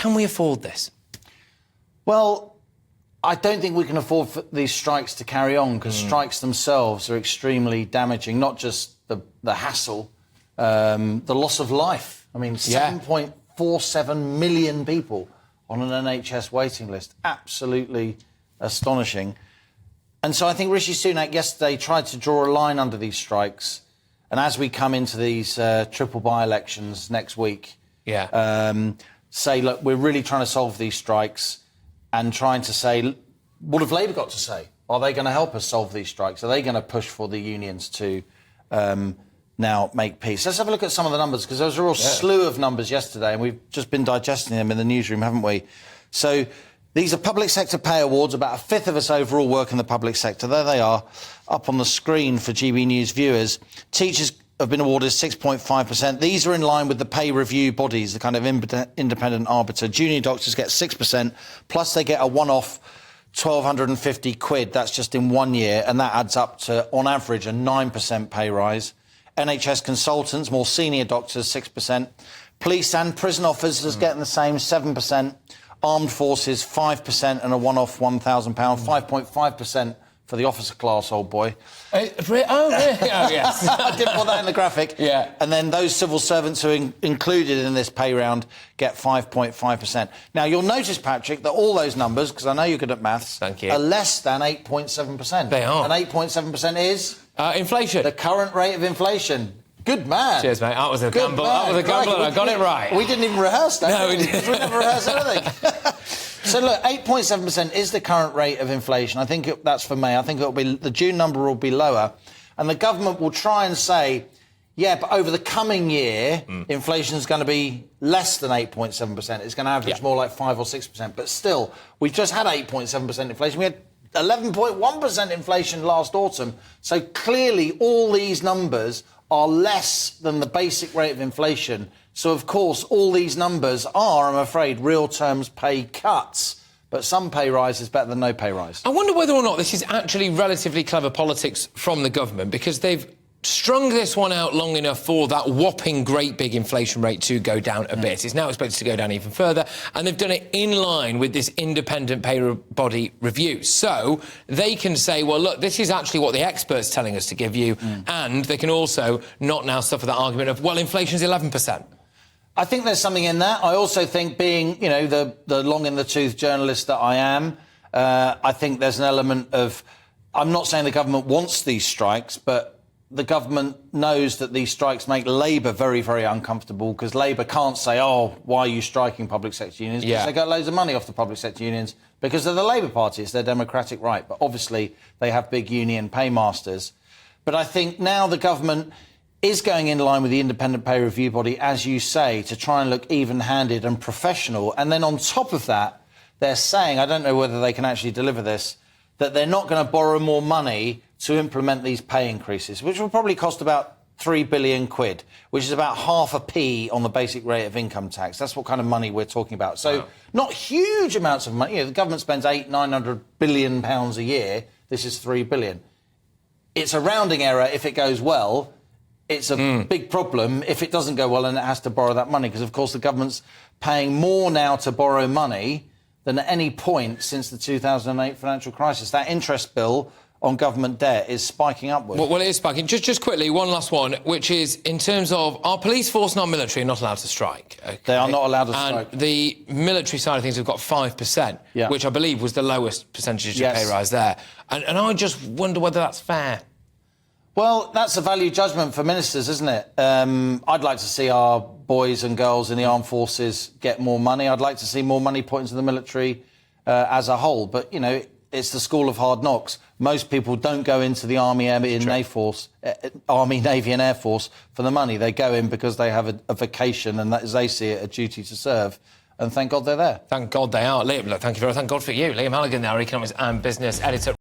Can we afford this? Well, I don't think we can afford for these strikes to carry on, because strikes themselves are extremely damaging, not just the hassle, the loss of life. I mean, 7.47 million people on an NHS waiting list. Absolutely astonishing. And so I think Rishi Sunak yesterday tried to draw a line under these strikes. And as we come into these triple by-elections next week, say, look, we're really trying to solve these strikes, and trying to say, what have Labour got to say? Are they going to help us solve these strikes? Are they going to push for the unions to now make peace? Let's have a look at some of the numbers, because there was a real slew of numbers yesterday, and we've just been digesting them in the newsroom, haven't we? So these are public sector pay awards. About a fifth of us overall work in the public sector. There they are, up on the screen for GB News viewers. Teachers have been awarded 6.5%. These are in line with the pay review bodies, the kind of independent arbiter. Junior doctors get 6%, plus they get a one-off 1,250 quid. That's just in 1 year, and that adds up to, on average, a 9% pay rise. NHS consultants, more senior doctors, 6%. Police and prison officers getting the same, 7%. Armed forces, 5%, and a one-off £1,000, 5.5% for the officer class, old boy. Oh, really? Oh, yes. I didn't put that in the graphic. Yeah. And then those civil servants who are included in this pay round get 5.5%. Now, you'll notice, Patrick, that all those numbers, because I know you're good at maths, Thank you, are less than 8.7%. They are. And 8.7% is? Inflation. The current rate of inflation. Good man. Cheers, mate. That was a gamble. That was a gamble, and I got it right. We didn't even rehearse that. No, we didn't. Because we never rehearse anything. So, look, 8.7% is the current rate of inflation. I think that's for May. I think the June number will be lower. And the government will try and say, yeah, but over the coming year, inflation is going to be less than 8.7%. It's going to average more like 5 or 6%. But still, we've just had 8.7% inflation. We had 11.1% inflation last autumn. So clearly, all these numbers are less than the basic rate of inflation. So, of course, all these numbers are, I'm afraid, real terms pay cuts. But some pay rise is better than no pay rise. I wonder whether or not this is actually relatively clever politics from the government, because they've strung this one out long enough for that whopping great big inflation rate to go down a bit. It's now expected to go down even further, and they've done it in line with this independent pay body review. So they can say, well, look, this is actually what the experts telling us to give you, and they can also not now suffer that argument of, well, inflation's 11%. I think there's something in that. I also think, being, you know, the long-in-the-tooth journalist that I am, I think there's an element of... I'm not saying the government wants these strikes, but the government knows that these strikes make Labour very, very uncomfortable, because Labour can't say, oh, why are you striking public sector unions? Because they got loads of money off the public sector unions because they're the Labour Party. It's their democratic right. But obviously they have big union paymasters. But I think now the government is going in line with the independent pay review body, as you say, to try and look even-handed and professional. And then on top of that, they're saying, I don't know whether they can actually deliver this, that they're not going to borrow more money to implement these pay increases, which will probably cost about 3 billion quid, which is about half a p on the basic rate of income tax. That's what kind of money we're talking about. So not huge amounts of money. You know, the government spends 800-900 billion pounds a year. This is 3 billion. It's a rounding error if it goes well. It's a big problem if it doesn't go well and it has to borrow that money, because, of course, the government's paying more now to borrow money than at any point since the 2008 financial crisis. That interest bill on government debt is spiking upwards. Well, it is spiking. Just quickly, one last one, which is in terms of our police force and our military are not allowed to strike. Okay? They are not allowed to strike. And the military side of things have got 5%, which I believe was the lowest percentage of pay rise there. And I just wonder whether that's fair. Well, that's a value judgment for ministers, isn't it? I'd like to see our boys and girls in the armed forces get more money. I'd like to see more money put into the military as a whole. But, you know, it's the school of hard knocks. Most people don't go into the Army, Navy and Air Force for the money. They go in because they have a vocation and, as they see it, a duty to serve. And thank God they're there. Thank God they are. Liam, look, thank God for you. Liam Halligan, our economics and business editor.